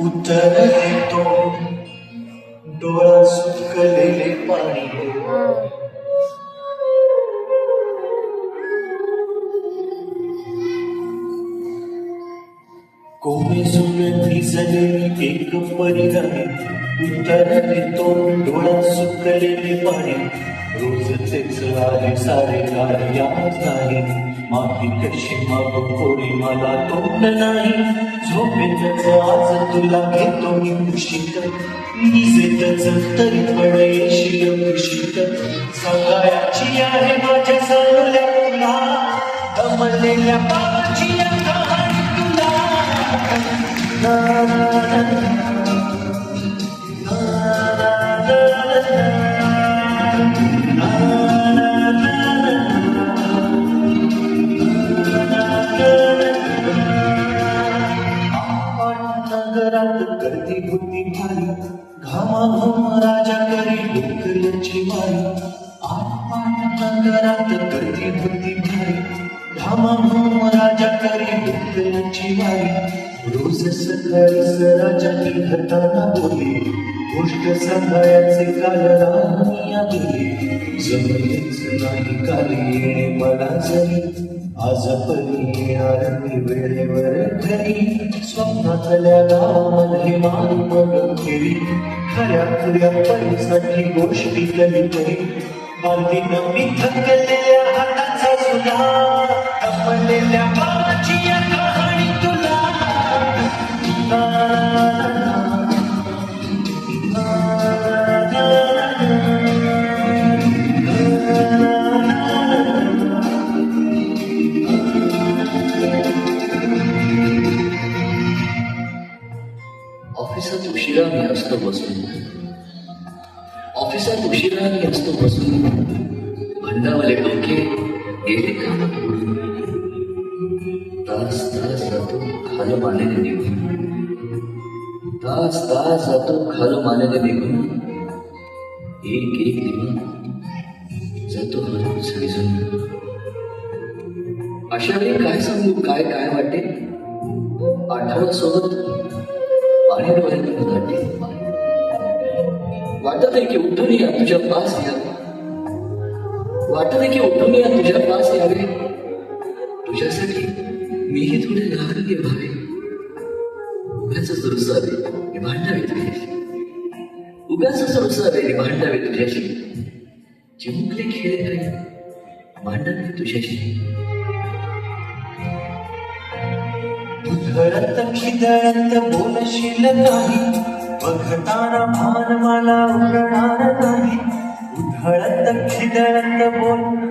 उत्तर देतो डोळा सुकलेले पाणी कोमेजून भिजलेली एक परिणामी उत्तर देतो डोळा सुकलेले पाणी रोज तेच आले सारे कार्याच नाही माफी कशी मागू कोणी मला तोंड नाही झोपेतच आज तुला घेतो मी कुशीत निजेतच तरी पण येशील कुशीत सकाळची आहे माझ्या चांगल्या तुला दमलेल्या पावाची कहाणी तुला नगरात गर्दी होती भारी घामाघूम राजा करी डोकल्याची मारी आठ नगरात गर्दी होती भारी घामाघूम राजा करी डोकल्याची मारी रोज सकाळी राजाची घटाना बोली गोष्ट सांगायचे काल रामिया गेली जमलेच नाही काल येणे मला जरी आज परी येणार मी वेळेवर घरी स्वप्नातल्या गावामध्ये मान मग केली खऱ्या खुऱ्या परीसाठी गोष्टी कधीतरी बालदीनं मी थकलेल्या हाताचा सुद्धा दमलेल्या बाबाची कहाणी तुला ऑफिसात उशिरा मी असतो बसून भंडावले डोके गेले कामात उडून तास जातो खालं मानेने निघून एक दिवा जातो हरवून सगळीजण अशा वेळी काय सांगू काय वाटे आठवण सोबत पाणी डोळ्यातून घाटे वाटत आहे की उठून या तुझ्या पास यावे तुझ्यासाठी मीही थोडे रागले व्हावे उगाच रुसावे भांडावे तुझ्याशी चिमुकले खेळ काही भांडावे तुझ्याशी उधळत खिदळत बोलशील नाही बघताना भान मला उरणार नाही उधळत खिदळत बोल